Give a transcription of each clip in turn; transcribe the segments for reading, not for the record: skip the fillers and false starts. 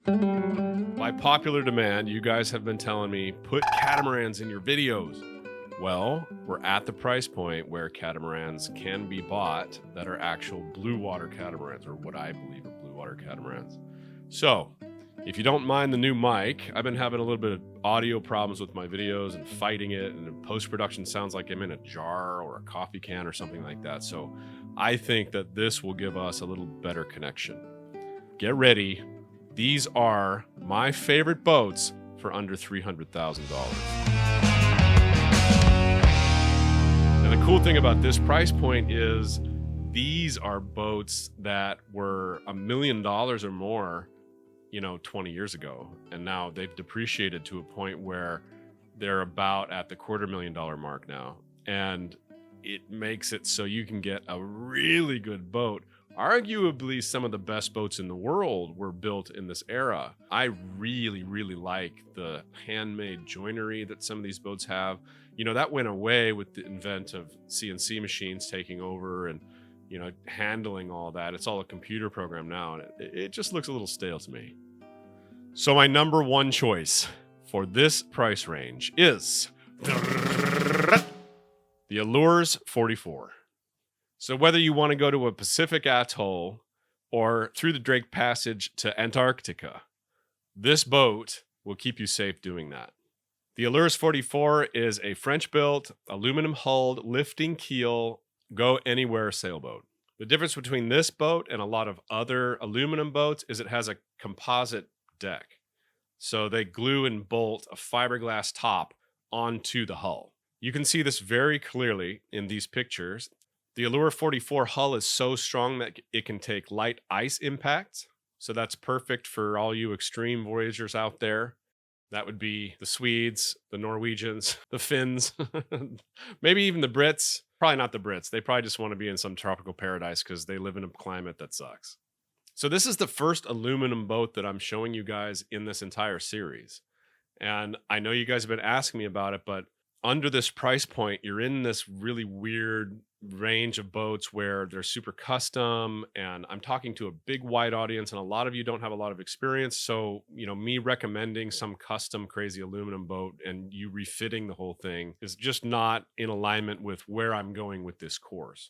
By popular demand, you guys have been telling me, put catamarans in your videos. Well, we're at the price point where catamarans can be bought that are actual blue water catamarans, or what I believe are blue water catamarans. So, if you don't mind the new mic, I've been having a little bit of audio problems with my videos and fighting it, and in post-production sounds like I'm in a jar or a coffee can or something like that. So, I think that this will give us a little better connection. Get ready. These are my favorite boats for under $300,000. And the cool thing about this price point is these are boats that were $1 million or more, 20 years ago. And now they've depreciated to a point where they're about at the $250,000 mark now. And it makes it so you can get a really good boat. Arguably, some of the best boats in the world were built in this era. I really, really like the handmade joinery that some of these boats have. That went away with the advent of CNC machines taking over and, handling all that. It's all a computer program now, and it just looks a little stale to me. So my number one choice for this price range is the Allures 44. So whether you want to go to a Pacific atoll or through the Drake Passage to Antarctica, this boat will keep you safe doing that. The Allures 44 is a French-built, aluminum-hulled, lifting keel, go-anywhere sailboat. The difference between this boat and a lot of other aluminum boats is it has a composite deck. So they glue and bolt a fiberglass top onto the hull. You can see this very clearly in these pictures. The Allure 44 hull is so strong that it can take light ice impacts. So that's perfect for all you extreme voyagers out there. That would be the Swedes, the Norwegians, the Finns, maybe even the Brits. Probably not the Brits. They probably just want to be in some tropical paradise because they live in a climate that sucks. So this is the first aluminum boat that I'm showing you guys in this entire series. And I know you guys have been asking me about it, but under this price point, you're in this really weird range of boats where they're super custom, and I'm talking to a big wide audience, and a lot of you don't have a lot of experience. So, me recommending some custom crazy aluminum boat and you refitting the whole thing is just not in alignment with where I'm going with this course.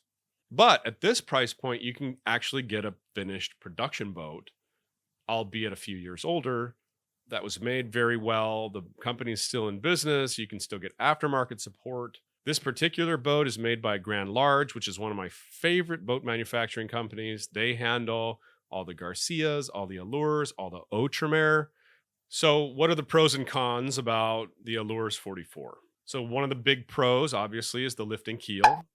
But at this price point, you can actually get a finished production boat, albeit a few years older, that was made very well. The company's still in business. You can still get aftermarket support. This particular boat is made by Grand Large, which is one of my favorite boat manufacturing companies. They handle all the Garcias, all the Allures, all the Outremer. So what are the pros and cons about the Allures 44? So one of the big pros, obviously, is the lifting keel.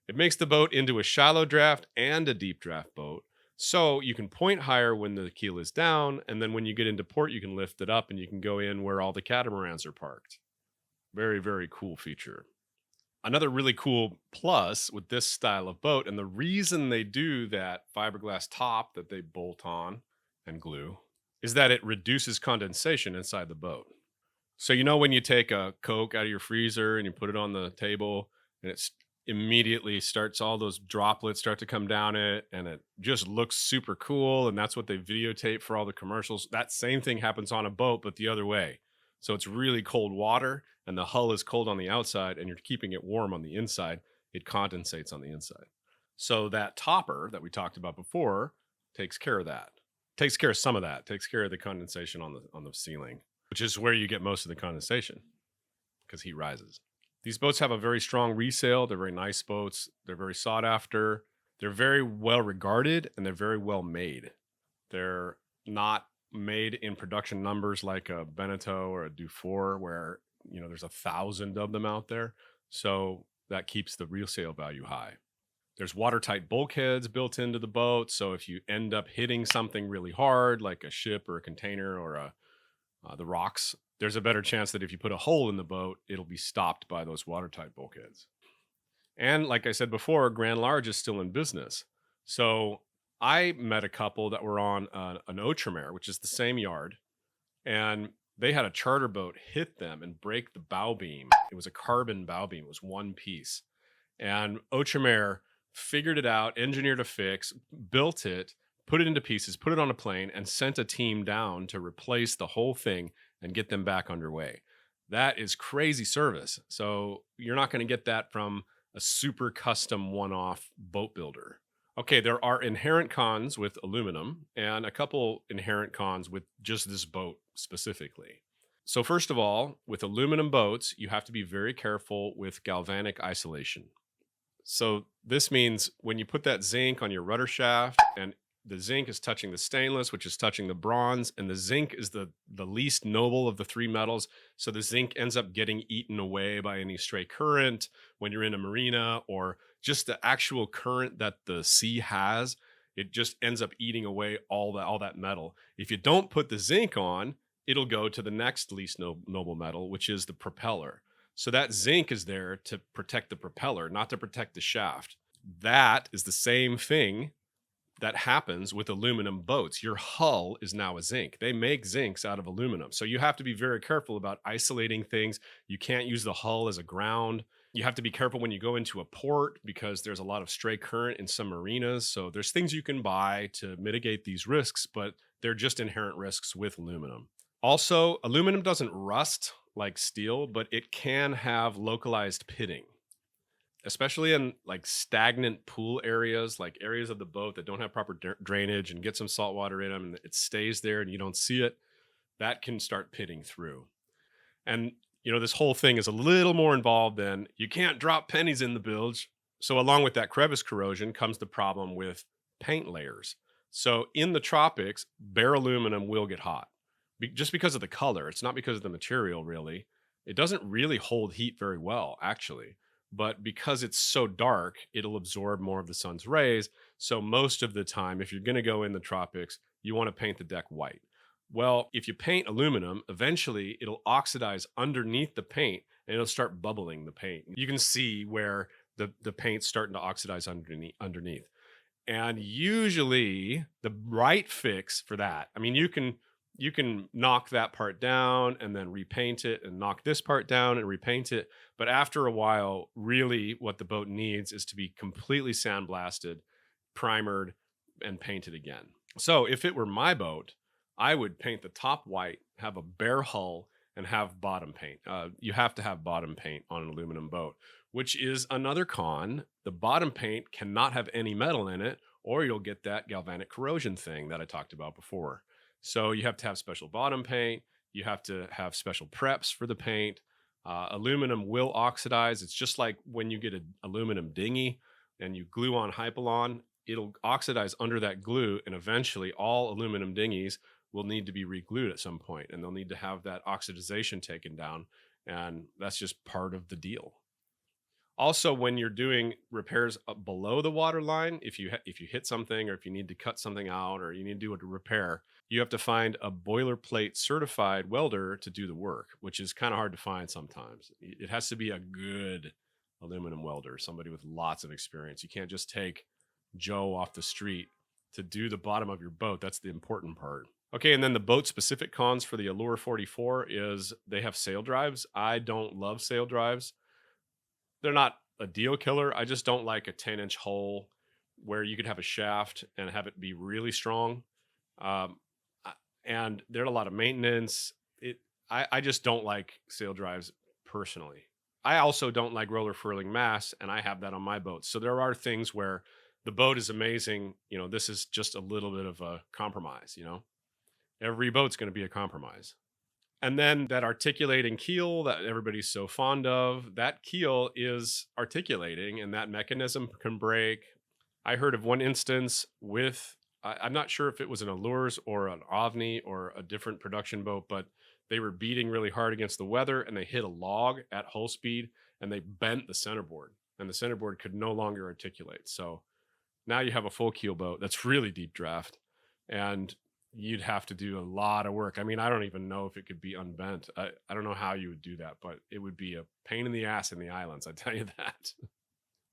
It makes the boat into a shallow draft and a deep draft boat. So you can point higher when the keel is down, and then when you get into port, you can lift it up and you can go in where all the catamarans are parked. Very, very cool feature. Another really cool plus with this style of boat, and the reason they do that fiberglass top that they bolt on and glue, is that it reduces condensation inside the boat. So when you take a Coke out of your freezer and you put it on the table, and it's immediately starts, all those droplets start to come down it, and it just looks super cool, and that's what they videotape for all the commercials. That same thing happens on a boat, but the other way. So it's really cold water, and the hull is cold on the outside, and you're keeping it warm on the inside. It condensates on the inside. So that topper that we talked about before takes care of that. Takes care of some of that. Takes care of the condensation on the ceiling, which is where you get most of the condensation because heat rises. These boats have a very strong resale. They're very nice boats. They're very sought after. They're very well regarded, and they're very well made. They're not made in production numbers like a Beneteau or a Deerfoot, where there's 1,000 of them out there. So that keeps the resale value high. There's watertight bulkheads built into the boat. So if you end up hitting something really hard, like a ship or a container or the rocks, there's a better chance that if you put a hole in the boat, it'll be stopped by those watertight bulkheads. And like I said before, Grand Large is still in business. So I met a couple that were on an Outremer, which is the same yard, and they had a charter boat hit them and break the bow beam. It was a carbon bow beam. It was one piece. And Outremer figured it out, engineered a fix, built it, put it into pieces, put it on a plane, and sent a team down to replace the whole thing and get them back underway. That is crazy service. So you're not going to get that from a super custom one-off boat builder. Okay, there are inherent cons with aluminum and a couple inherent cons with just this boat specifically. So first of all, with aluminum boats, you have to be very careful with galvanic isolation. So this means when you put that zinc on your rudder shaft and the zinc is touching the stainless, which is touching the bronze, and the zinc is the least noble of the three metals. So the zinc ends up getting eaten away by any stray current when you're in a marina, or just the actual current that the sea has. It just ends up eating away all that metal. If you don't put the zinc on, it'll go to the next least noble metal, which is the propeller. So that zinc is there to protect the propeller, not to protect the shaft. That is the same thing that happens with aluminum boats. Your hull is now a zinc. They make zincs out of aluminum. So you have to be very careful about isolating things. You can't use the hull as a ground. You have to be careful when you go into a port because there's a lot of stray current in some marinas. So there's things you can buy to mitigate these risks, but they're just inherent risks with aluminum. Also, aluminum doesn't rust like steel, but it can have localized pitting, especially in like stagnant pool areas, like areas of the boat that don't have proper drainage and get some salt water in them and it stays there and you don't see it. That can start pitting through. And, this whole thing is a little more involved than you can't drop pennies in the bilge. So, along with that crevice corrosion comes the problem with paint layers. So, in the tropics, bare aluminum will get hot just because of the color. It's not because of the material, really. It doesn't really hold heat very well, actually. But because it's so dark, it'll absorb more of the sun's rays. So most of the time, if you're going to go in the tropics, you want to paint the deck white. Well, if you paint aluminum, eventually it'll oxidize underneath the paint and it'll start bubbling the paint. You can see where the paint's starting to oxidize underneath. And usually the right fix for that, I mean, you can knock that part down and then repaint it and knock this part down and repaint it. But after a while, really what the boat needs is to be completely sandblasted, primered, and painted again. So if it were my boat, I would paint the top white, have a bare hull, and have bottom paint. You have to have bottom paint on an aluminum boat, which is another con. The bottom paint cannot have any metal in it, or you'll get that galvanic corrosion thing that I talked about before. So you have to have special bottom paint. You have to have special preps for the paint. Aluminum will oxidize. It's just like when you get an aluminum dinghy and you glue on Hypalon, it'll oxidize under that glue. And eventually all aluminum dinghies will need to be re-glued at some point, and they'll need to have that oxidization taken down. And that's just part of the deal. Also, when you're doing repairs below the water line, if you hit something, or if you need to cut something out, or you need to do a repair, you have to find a boilerplate certified welder to do the work, which is kind of hard to find sometimes. It has to be a good aluminum welder, somebody with lots of experience. You can't just take Joe off the street to do the bottom of your boat. That's the important part. Okay, and then the boat specific cons for the Allure 44 is they have sail drives. I don't love sail drives. They're not a deal killer. I just don't like a 10-inch hole where you could have a shaft and have it be really strong. And there's a lot of maintenance. I just don't like sail drives personally. I also don't like roller furling masts, and I have that on my boat. So there are things where the boat is amazing. This is just a little bit of a compromise, Every boat's going to be a compromise. And then that articulating keel that everybody's so fond of, that keel is articulating and that mechanism can break. I heard of one instance with, I'm not sure if it was an Allures or an OVNI or a different production boat, but they were beating really hard against the weather and they hit a log at hull speed and they bent the centerboard and the centerboard could no longer articulate. So now you have a full keel boat that's really deep draft and you'd have to do a lot of work. I mean, I don't even know if it could be unbent. I don't know how you would do that, but it would be a pain in the ass in the islands, I tell you that.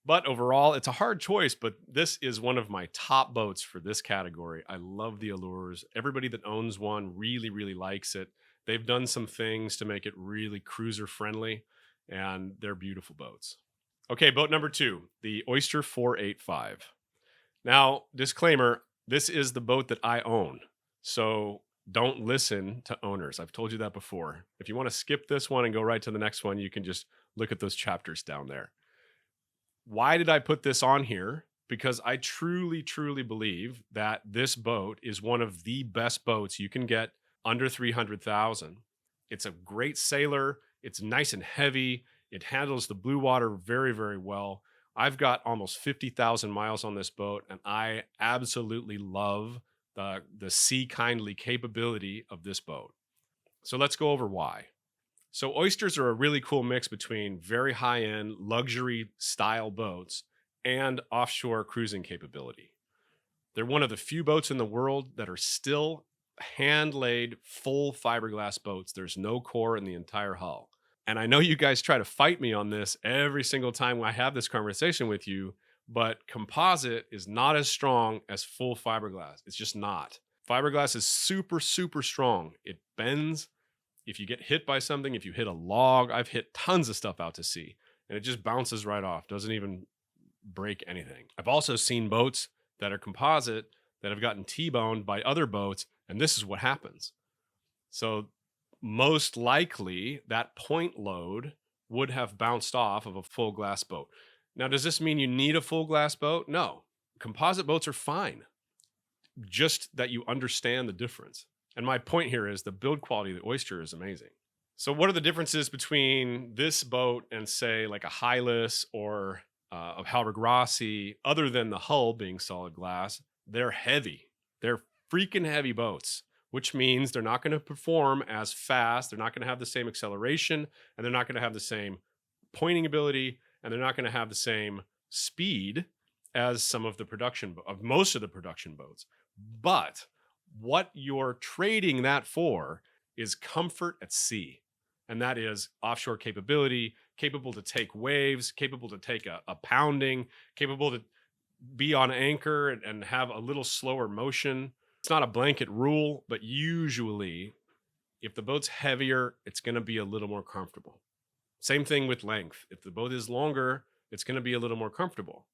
But overall, it's a hard choice, but this is one of my top boats for this category. I love the Allures. Everybody that owns one really, really likes it. They've done some things to make it really cruiser friendly, and they're beautiful boats. Okay, boat number 2, the Oyster 485. Now, disclaimer, This is the boat that I own. So don't listen to owners. I've told you that before. If you want to skip this one and go right to the next one, you can just look at those chapters down there. Why did I put this on here? Because I truly, truly believe that this boat is one of the best boats you can get under 300,000. It's a great sailor. It's nice and heavy. It handles the blue water very, very well. I've got almost 50,000 miles on this boat, and I absolutely love the sea kindly capability of this boat. So let's go over why. So oysters are a really cool mix between very high-end luxury style boats and offshore cruising capability. They're one of the few boats in the world that are still hand-laid full fiberglass boats. There's no core in the entire hull. And I know you guys try to fight me on this every single time I have this conversation with you, but composite is not as strong as full fiberglass. It's just not. Fiberglass is super, super strong. It bends. If you get hit by something, if you hit a log, I've hit tons of stuff out to sea and it just bounces right off, doesn't even break anything. I've also seen boats that are composite that have gotten T-boned by other boats, and this is what happens. So most likely that point load would have bounced off of a full glass boat. Now, does this mean you need a full glass boat? No. Composite boats are fine, just that you understand the difference. And my point here is the build quality of the Oyster is amazing. So what are the differences between this boat and say like a Hylas or a Halberg Rossi, other than the hull being solid glass? They're heavy. They're freaking heavy boats, which means they're not going to perform as fast. They're not going to have the same acceleration, and they're not going to have the same pointing ability, and they're not going to have the same speed as some of the most of the production boats. But what you're trading that for is comfort at sea. And that is offshore capability, capable to take waves, capable to take a pounding, capable to be on anchor and have a little slower motion. It's not a blanket rule, but usually if the boat's heavier, it's going to be a little more comfortable. Same thing with length. If the boat is longer, it's going to be a little more comfortable.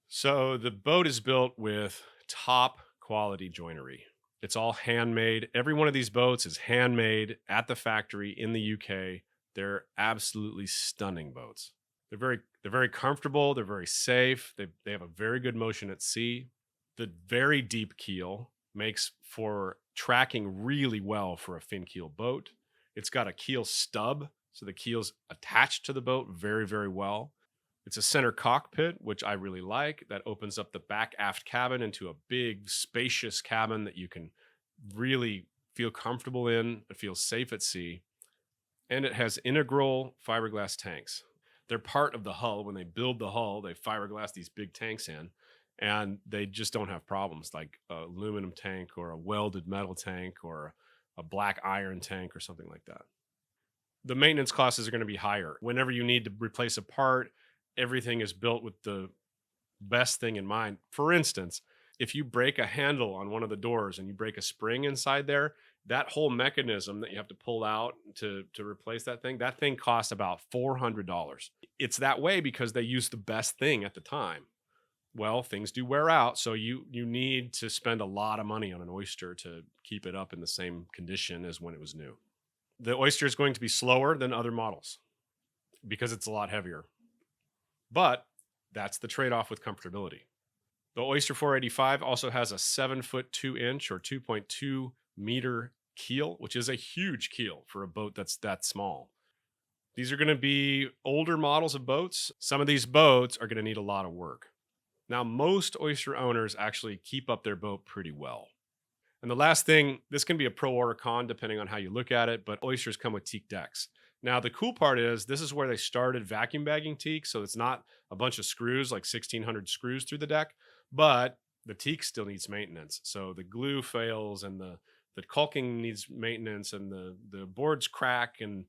So the boat is built with top quality joinery. It's all handmade. Every one of these boats is handmade at the factory in the UK. They're absolutely stunning boats. They're very comfortable. They're very safe. They have a very good motion at sea. The very deep keel makes for tracking really well for a fin keel boat. It's got a keel stub, so the keel's attached to the boat very, very well. It's a center cockpit, which I really like. That opens up the back aft cabin into a big, spacious cabin that you can really feel comfortable in. It feels safe at sea. And it has integral fiberglass tanks. They're part of the hull. When they build the hull, they fiberglass these big tanks in, and they just don't have problems like an aluminum tank or a welded metal tank or a black iron tank or something like that. The maintenance costs are going to be higher. Whenever you need to replace a part, everything is built with the best thing in mind. For instance, if you break a handle on one of the doors and you break a spring inside there, that whole mechanism that you have to pull out to replace that thing costs about $400. It's that way because they use the best thing at the time. Well, things do wear out, so you need to spend a lot of money on an Oyster to keep it up in the same condition as when it was new. The Oyster is going to be slower than other models because it's a lot heavier. But that's the trade-off with comfortability. The Oyster 485 also has a 7-foot 2-inch or 2.2 meter keel, which is a huge keel for a boat that's that small. These are going to be older models of boats. Some of these boats are going to need a lot of work. Now, most Oyster owners actually keep up their boat pretty well. And the last thing, this can be a pro or a con depending on how you look at it, but Oysters come with teak decks. Now, the cool part is this is where they started vacuum bagging teak, so it's not a bunch of screws, like 1,600 screws through the deck, but the teak still needs maintenance. So the glue fails and the caulking needs maintenance and the boards crack and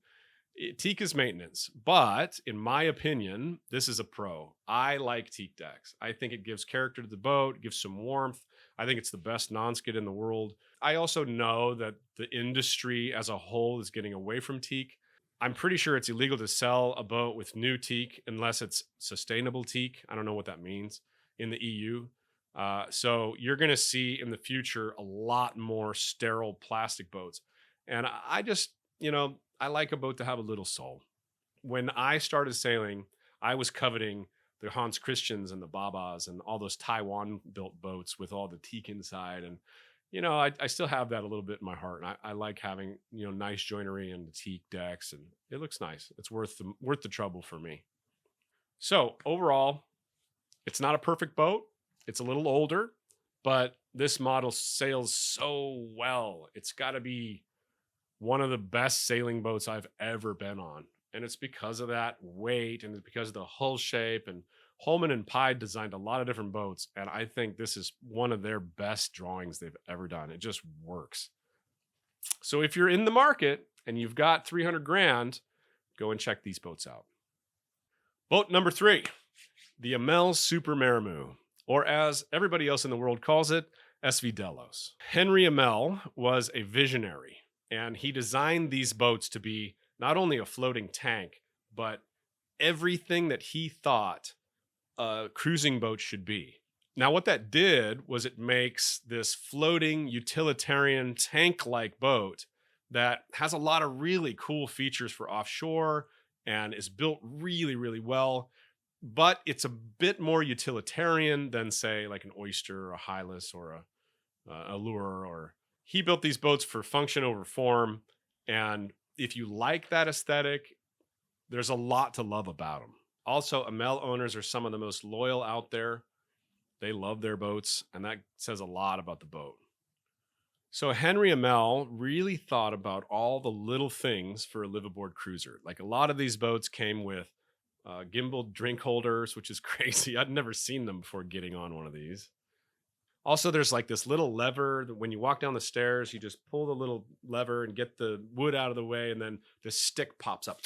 teak is maintenance. But in my opinion, this is a pro. I like teak decks. I think it gives character to the boat, gives some warmth. I think it's the best non-skid in the world. I also know that the industry as a whole is getting away from teak. I'm pretty sure it's illegal to sell a boat with new teak unless it's sustainable teak. I don't know what that means in the EU. So you're going to see in the future a lot more sterile plastic boats. And I just, I like a boat to have a little soul. When I started sailing, I was coveting the Hans Christians and the Babas and all those Taiwan built boats with all the teak inside. And, I still have that a little bit in my heart. And I like having, nice joinery and the teak decks, and it looks nice. It's worth the trouble for me. So overall, it's not a perfect boat. It's a little older, but this model sails so well. It's got to be one of the best sailing boats I've ever been on. And it's because of that weight, and it's because of the hull shape. And Holman and Pye designed a lot of different boats. And I think this is one of their best drawings they've ever done. It just works. So if you're in the market and you've got 300 grand, go and check these boats out. Boat number 3, the Amel Super Maramu, or as everybody else in the world calls it, SV Delos. Henry Amel was a visionary, and he designed these boats to be not only a floating tank, but everything that he thought a cruising boat should be. Now, what that did was it makes this floating utilitarian tank-like boat that has a lot of really cool features for offshore and is built really, really well. But it's a bit more utilitarian than, say, like an Oyster or a Hylas or a Allure. Or he built these boats for function over form. And if you like that aesthetic, there's a lot to love about them. Also, Amel owners are some of the most loyal out there. They love their boats, and that says a lot about the boat. So Henry Amel really thought about all the little things for a liveaboard cruiser. Like, a lot of these boats came with gimbal drink holders, which is crazy. I'd never seen them before getting on one of these. Also, there's like this little lever that when you walk down the stairs, you just pull the little lever and get the wood out of the way, and then the stick pops up.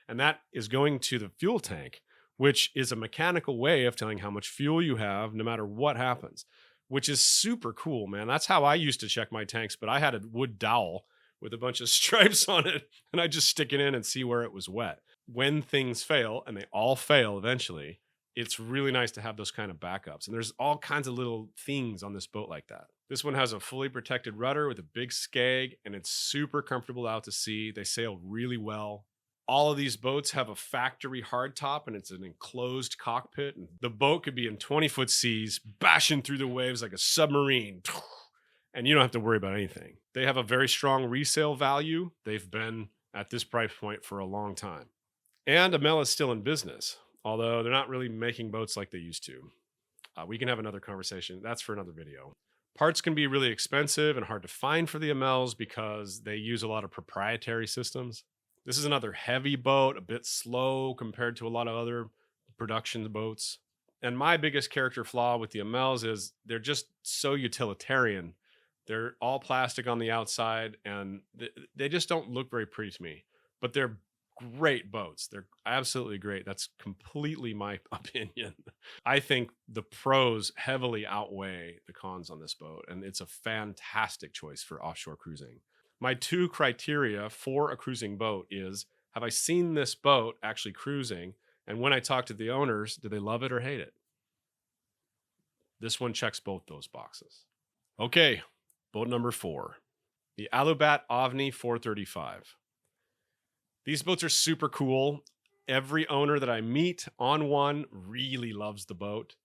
And that is going to the fuel tank, which is a mechanical way of telling how much fuel you have no matter what happens, which is super cool, man. That's how I used to check my tanks, but I had a wood dowel with a bunch of stripes on it, and I just stick it in and see where it was wet. When things fail, and they all fail eventually, it's really nice to have those kind of backups. And there's all kinds of little things on this boat like that. This one has a fully protected rudder with a big skeg, and it's super comfortable out to sea. They sail really well. All of these boats have a factory hardtop, and it's an enclosed cockpit. And the boat could be in 20-foot seas, bashing through the waves like a submarine. And you don't have to worry about anything. They have a very strong resale value. They've been at this price point for a long time. And Amel is still in business, although they're not really making boats like they used to. We can have another conversation. That's for another video. Parts can be really expensive and hard to find for the Amels because they use a lot of proprietary systems. This is another heavy boat, a bit slow compared to a lot of other production boats. And my biggest character flaw with the Amels is they're just so utilitarian. They're all plastic on the outside, and they just don't look very pretty to me. But they're great boats. They're absolutely great. That's completely my opinion. I think the pros heavily outweigh the cons on this boat, and it's a fantastic choice for offshore cruising. My 2 criteria for a cruising boat is, have I seen this boat actually cruising? And when I talk to the owners, do they love it or hate it? This one checks both those boxes. Okay, boat number 4, the Alubat OVNI 435. These boats are super cool. Every owner that I meet on one really loves the boat.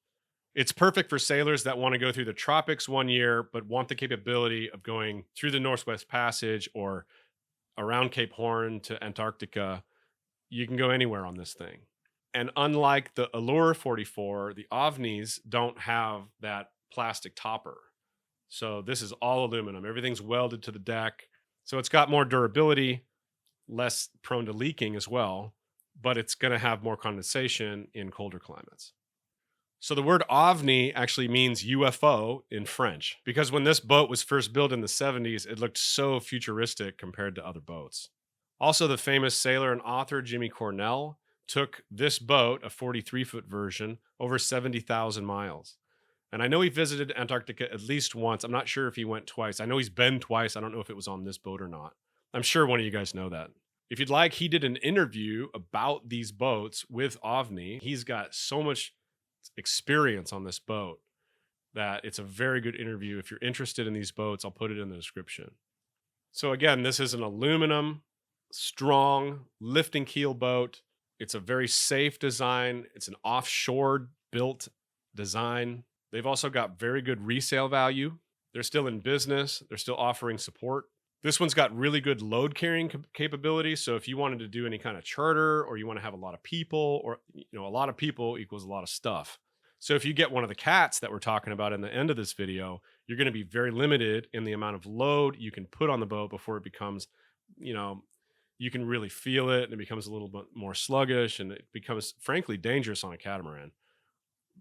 It's perfect for sailors that want to go through the tropics one year, but want the capability of going through the Northwest Passage or around Cape Horn to Antarctica. You can go anywhere on this thing. And unlike the Allure 44, the OVNIs don't have that plastic topper. So this is all aluminum. Everything's welded to the deck. So it's got more durability, less prone to leaking as well, but it's going to have more condensation in colder climates. So the word OVNI actually means UFO in French, because when this boat was first built in the 70s, it looked so futuristic compared to other boats. Also, the famous sailor and author Jimmy Cornell took this boat, a 43-foot version, over 70,000 miles. And I know he visited Antarctica at least once. I'm not sure if he went twice. I know he's been twice. I don't know if it was on this boat or not. I'm sure one of you guys know that. If you'd like, he did an interview about these boats with OVNI. He's got so much experience on this boat. that it's a very good interview. If you're interested in these boats, I'll put it in the description. So again, this is an aluminum, strong, lifting keel boat. It's a very safe design. It's an offshore built design. They've also got very good resale value. They're still in business. They're still offering support. This one's got really good load carrying capability. So if you wanted to do any kind of charter, or you want to have a lot of people, or a lot of people equals a lot of stuff. So if you get one of the cats that we're talking about in the end of this video, you're going to be very limited in the amount of load you can put on the boat before it becomes, you can really feel it, and it becomes a little bit more sluggish, and it becomes frankly dangerous on a catamaran.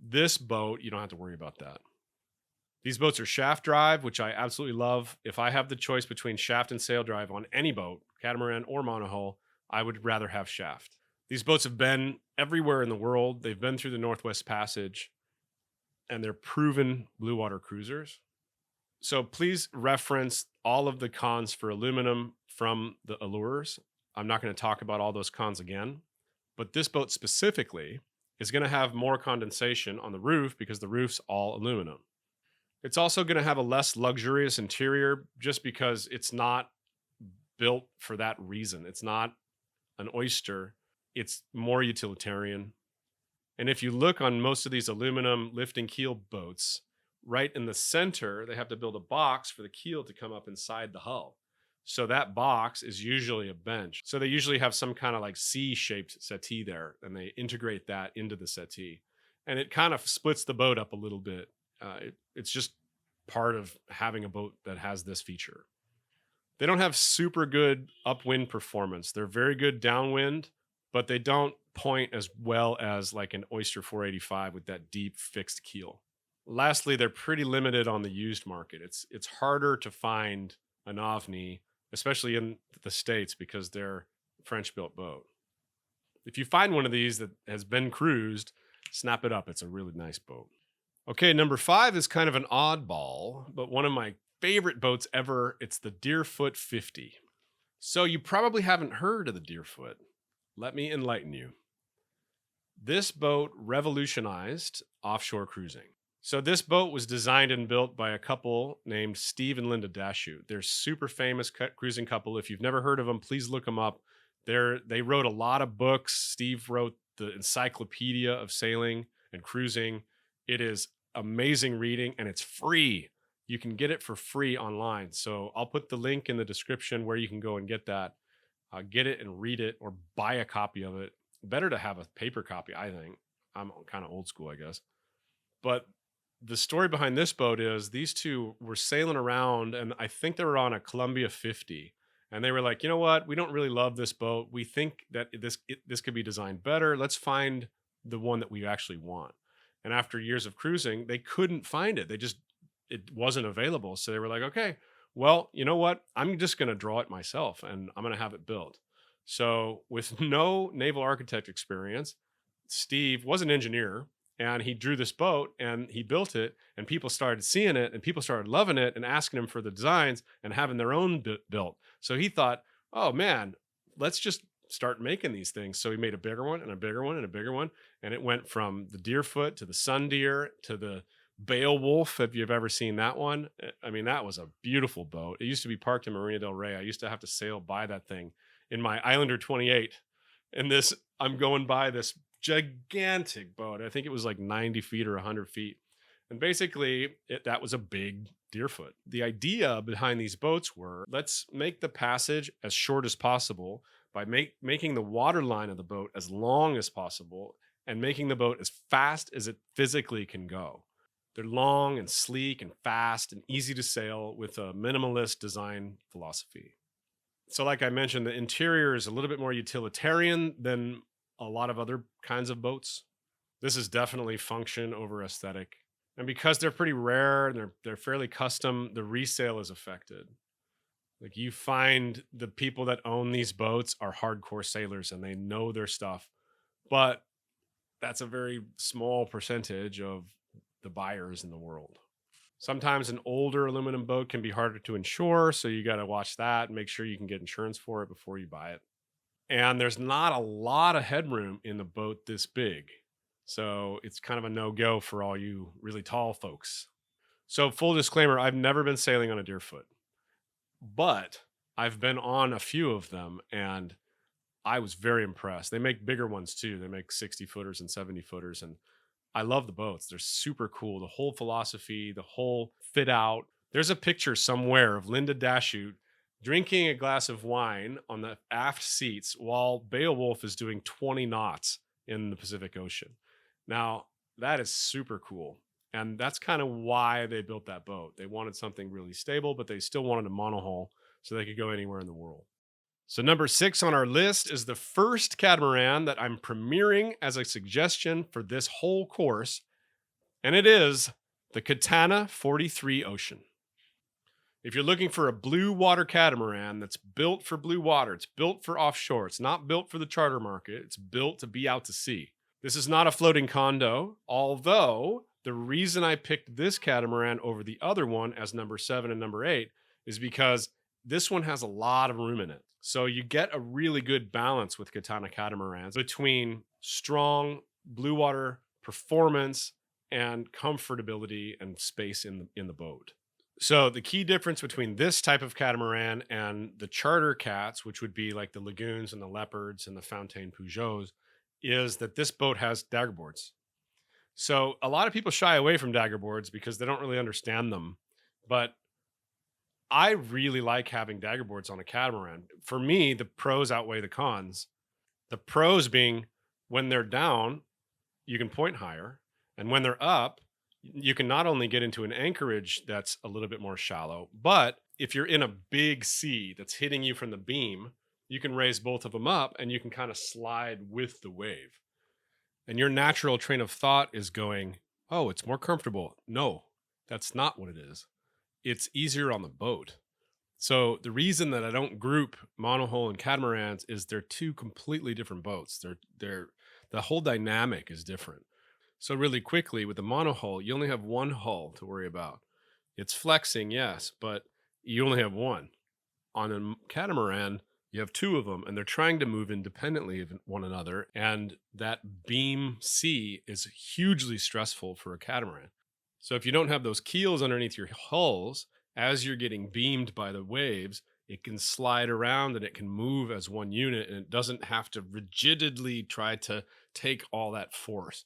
This boat, you don't have to worry about that. These boats are shaft drive, which I absolutely love. If I have the choice between shaft and sail drive on any boat, catamaran or monohull, I would rather have shaft. These boats have been everywhere in the world. They've been through the Northwest Passage, and they're proven blue water cruisers. So please reference all of the cons for aluminum from the Allures. I'm not going to talk about all those cons again, but this boat specifically is going to have more condensation on the roof because the roof's all aluminum. It's also going to have a less luxurious interior just because it's not built for that reason. It's not an Oyster. It's more utilitarian. And if you look on most of these aluminum lifting keel boats, right in the center, they have to build a box for the keel to come up inside the hull. So that box is usually a bench. So they usually have some kind of like C-shaped settee there, and they integrate that into the settee. And it kind of splits the boat up a little bit. It's just part of having a boat that has this feature. They don't have super good upwind performance. They're very good downwind, but they don't point as well as like an Oyster 485 with that deep fixed keel. Lastly, they're pretty limited on the used market. It's harder to find an OVNI, especially in the States, because they're a French-built boat. If you find one of these that has been cruised, snap it up. It's a really nice boat. Okay, number 5 is kind of an oddball, but one of my favorite boats ever. It's the Deerfoot 50. So you probably haven't heard of the Deerfoot. Let me enlighten you. This boat revolutionized offshore cruising. So this boat was designed and built by a couple named Steve and Linda Dashute. They're super famous cruising couple. If you've never heard of them, please look them up. They wrote a lot of books. Steve wrote the Encyclopedia of Sailing and Cruising. It is amazing reading, and it's free. You can get it for free online. So I'll put the link in the description where you can go and get that. Get it and read it, or buy a copy of it. Better to have a paper copy, I think. I'm kind of old school, I guess. But the story behind this boat is these two were sailing around, and I think they were on a Columbia 50. And they were like, you know what? We don't really love this boat. We think that this could be designed better. Let's find the one that we actually want. And after years of cruising, they couldn't find it. It wasn't available. So they were like, okay, well, you know what? I'm just going to draw it myself, and I'm going to have it built. So with no naval architect experience, Steve was an engineer, and he drew this boat and he built it, and people started seeing it, and people started loving it and asking him for the designs and having their own built. So he thought, oh man, let's just start making these things. So he made a bigger one and a bigger one and a bigger one. And it went from the Deerfoot to the Sun Deer to the Beowulf, if you've ever seen that one. I mean, that was a beautiful boat. It used to be parked in Marina del Rey. I used to have to sail by that thing in my Islander 28. And I'm going by this gigantic boat. I think it was like 90 feet or 100 feet. And basically, that was a big Deerfoot. The idea behind these boats were, let's make the passage as short as possible by making the water line of the boat as long as possible, and making the boat as fast as it physically can go. They're long and sleek and fast and easy to sail with a minimalist design philosophy. So like I mentioned, the interior is a little bit more utilitarian than a lot of other kinds of boats. This is definitely function over aesthetic. And because they're pretty rare and they're fairly custom, the resale is affected. Like, you find the people that own these boats are hardcore sailors and they know their stuff, but that's a very small percentage of the buyers in the world. Sometimes an older aluminum boat can be harder to insure, so you got to watch that and make sure you can get insurance for it before you buy it. And there's not a lot of headroom in the boat this big, so it's kind of a no-go for all you really tall folks. So full disclaimer, I've never been sailing on a Deerfoot, but I've been on a few of them and I was very impressed. They make bigger ones too. They make 60 footers and 70 footers. And I love the boats. They're super cool. The whole philosophy, the whole fit out. There's a picture somewhere of Linda Dashute drinking a glass of wine on the aft seats while Beowulf is doing 20 knots in the Pacific Ocean. Now, that is super cool. And that's kind of why they built that boat. They wanted something really stable, but they still wanted a monohull so they could go anywhere in the world. So, number 6 on our list is the first catamaran that I'm premiering as a suggestion for this whole course, and it is the Catana 43 Ocean. If you're looking for a blue water catamaran that's built for blue water, it's built for offshore, it's not built for the charter market, it's built to be out to sea. This is not a floating condo, although the reason I picked this catamaran over the other one as number 7 and number 8 is because this one has a lot of room in it. So you get a really good balance with Catana catamarans between strong blue water performance and comfortability and space in the boat. So the key difference between this type of catamaran and the charter cats, which would be like the Lagoons and the Leopards and the Fontaine Peugeots, is that this boat has dagger boards. So a lot of people shy away from dagger boards because they don't really understand them. But I really like having dagger boards on a catamaran. For me, the pros outweigh the cons. The pros being when they're down, you can point higher. And when they're up, you can not only get into an anchorage that's a little bit more shallow, but if you're in a big sea that's hitting you from the beam, you can raise both of them up and you can kind of slide with the wave. And your natural train of thought is going, oh, it's more comfortable. No, that's not what it is. It's easier on the boat. So the reason that I don't group monohull and catamarans is they're two completely different boats. They're the whole dynamic is different. So really quickly with the monohull, you only have one hull to worry about. It's flexing, yes, but you only have one. On a catamaran, you have two of them, and they're trying to move independently of one another. And that beam sea is hugely stressful for a catamaran. So if you don't have those keels underneath your hulls, as you're getting beamed by the waves, it can slide around and it can move as one unit, and it doesn't have to rigidly try to take all that force.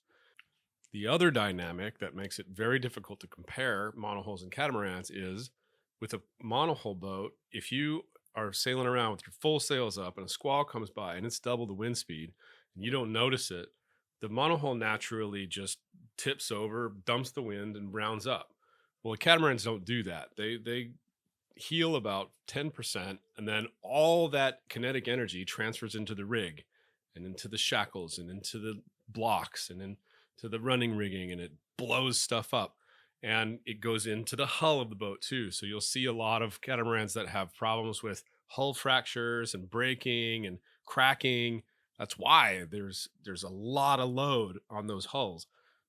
The other dynamic that makes it very difficult to compare monohulls and catamarans is with a monohull boat, if you are sailing around with your full sails up and a squall comes by and it's double the wind speed and you don't notice it, the monohull naturally just tips over, dumps the wind, and rounds up. Well, the catamarans don't do that. They heal about 10%, and then all that kinetic energy transfers into the rig and into the shackles and into the blocks and into the running rigging, and it blows stuff up. And it goes into the hull of the boat too. So you'll see a lot of catamarans that have problems with hull fractures and breaking and cracking. That's why there's a lot of load on those hulls.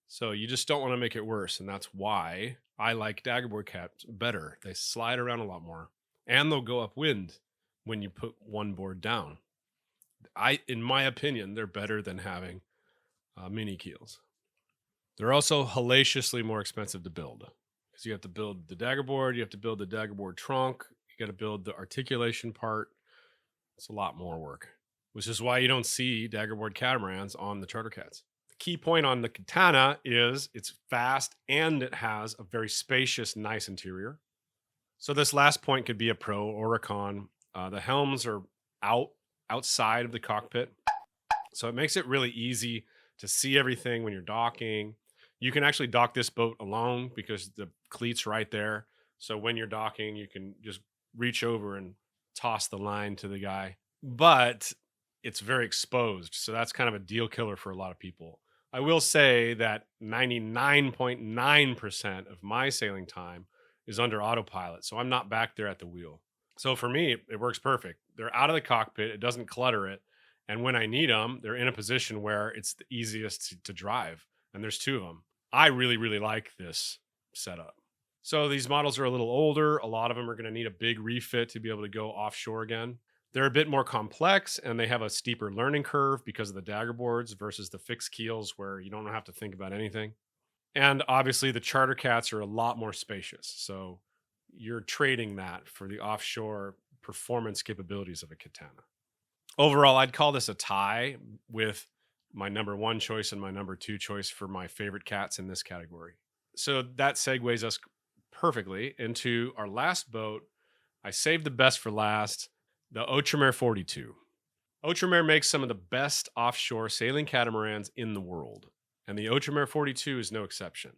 So you just don't want to make it worse. And that's why I like daggerboard cats better. They slide around a lot more and they'll go upwind when you put one board down. In my opinion, they're better than having mini keels. They're also hellaciously more expensive to build because you have to build the daggerboard, you have to build the daggerboard trunk, you got to build the articulation part. It's a lot more work, which is why you don't see daggerboard catamarans on the charter cats. The key point on the Catana is it's fast and it has a very spacious, nice interior. So this last point could be a pro or a con. The helms are outside of the cockpit, so it makes it really easy to see everything when you're docking. You can actually dock this boat alone because the cleat's right there. So when you're docking, you can just reach over and toss the line to the guy. But it's very exposed. So that's kind of a deal killer for a lot of people. I will say that 99.9% of my sailing time is under autopilot. So I'm not back there at the wheel. So for me, it works perfect. They're out of the cockpit. It doesn't clutter it. And when I need them, they're in a position where it's the easiest to drive. And there's two of them. I really, really like this setup. So these models are a little older. A lot of them are going to need a big refit to be able to go offshore again. They're a bit more complex and they have a steeper learning curve because of the dagger boards versus the fixed keels where you don't have to think about anything. And obviously the charter cats are a lot more spacious. So you're trading that for the offshore performance capabilities of a Catana. Overall, I'd call this a tie with my number one choice and my number two choice for my favorite cats in this category. So that segues us perfectly into our last boat. I saved the best for last, the Outremer 42. Outremer makes some of the best offshore sailing catamarans in the world, and the Outremer 42 is no exception.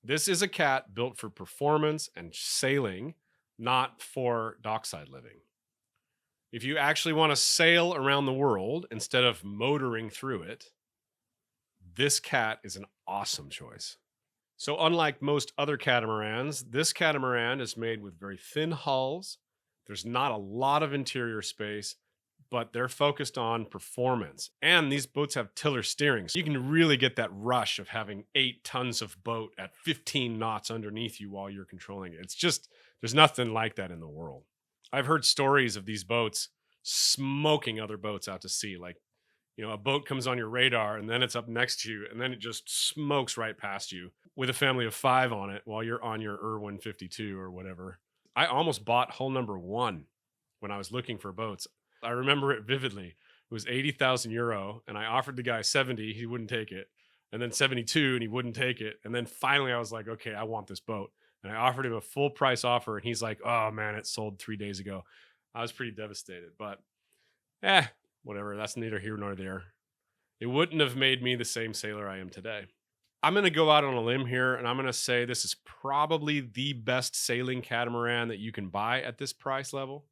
This is a cat built for performance and sailing, not for dockside living. If you actually want to sail around the world instead of motoring through it, this cat is an awesome choice. So unlike most other catamarans, this catamaran is made with very thin hulls. There's not a lot of interior space, but they're focused on performance. And these boats have tiller steering. So you can really get that rush of having 8 tons of boat at 15 knots underneath you while you're controlling it. It's just, there's nothing like that in the world. I've heard stories of these boats smoking other boats out to sea. Like, you know, a boat comes on your radar and then it's up next to you and then it just smokes right past you with a family of 5 on it while you're on your Irwin 52 or whatever. I almost bought hull number 1 when I was looking for boats. I remember it vividly. It was 80,000 euro and I offered the guy 70, he wouldn't take it. And then 72 and he wouldn't take it. And then finally I was like, okay, I want this boat. And I offered him a full price offer and he's like, oh man, it sold 3 days ago. I was pretty devastated, but whatever. That's neither here nor there. It wouldn't have made me the same sailor I am today. I'm going to go out on a limb here and I'm going to say this is probably the best sailing catamaran that you can buy at this price level.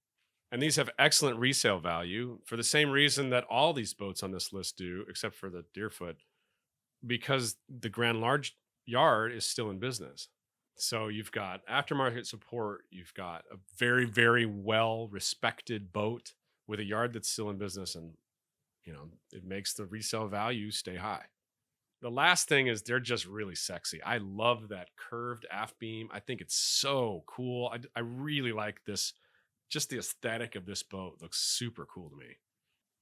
And these have excellent resale value for the same reason that all these boats on this list do, except for the Deerfoot, because the Grand Large yard is still in business. So you've got aftermarket support. You've got a very, very well respected boat with a yard that's still in business. And, you know, it makes the resale value stay high. The last thing is they're just really sexy. I love that curved aft beam. I think it's so cool. I really like this. Just the aesthetic of this boat looks super cool to me.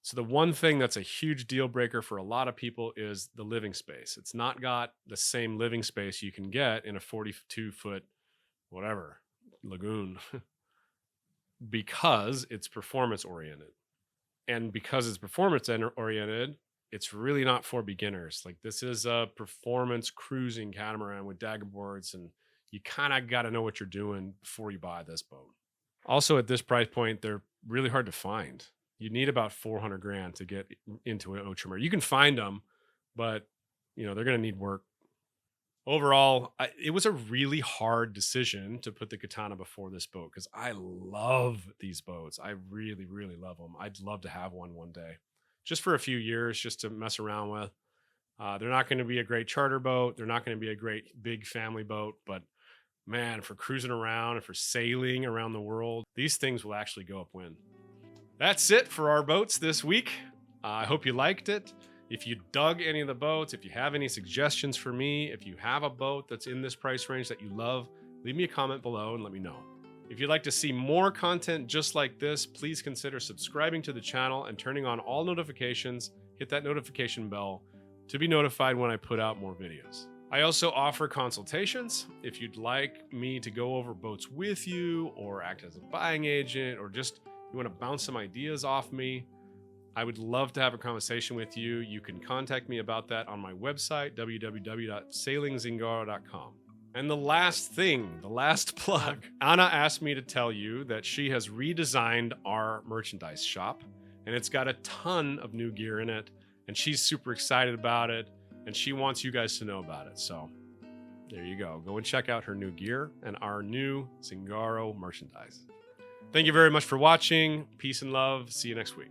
So the one thing that's a huge deal breaker for a lot of people is the living space. It's not got the same living space you can get in a 42-foot, whatever, lagoon because it's performance oriented. And because it's performance oriented, it's really not for beginners. Like this is a performance cruising catamaran with dagger boards, and you kind of got to know what you're doing before you buy this boat. Also at this price point, they're really hard to find. You need about 400 grand to get into an Outremer. You can find them, but you know, they're going to need work. Overall, it was a really hard decision to put the Catana before this boat because I love these boats. I really, really love them. I'd love to have one day, just for a few years, just to mess around with. They're not going to be a great charter boat. They're not going to be a great big family boat, but man, for cruising around and for sailing around the world, these things will actually go upwind. That's it for our boats this week. I hope you liked it. If you dug any of the boats, if you have any suggestions for me, if you have a boat that's in this price range that you love, leave me a comment below and let me know. If you'd like to see more content just like this, please consider subscribing to the channel and turning on all notifications. Hit that notification bell to be notified when I put out more videos. I also offer consultations. If you'd like me to go over boats with you or act as a buying agent or just you want to bounce some ideas off me, I would love to have a conversation with you. You can contact me about that on my website, www.sailingzingaro.com. And the last thing, the last plug, Anna asked me to tell you that she has redesigned our merchandise shop and it's got a ton of new gear in it and she's super excited about it and she wants you guys to know about it. So there you go. Go and check out her new gear and our new Zingaro merchandise. Thank you very much for watching. Peace and love. See you next week.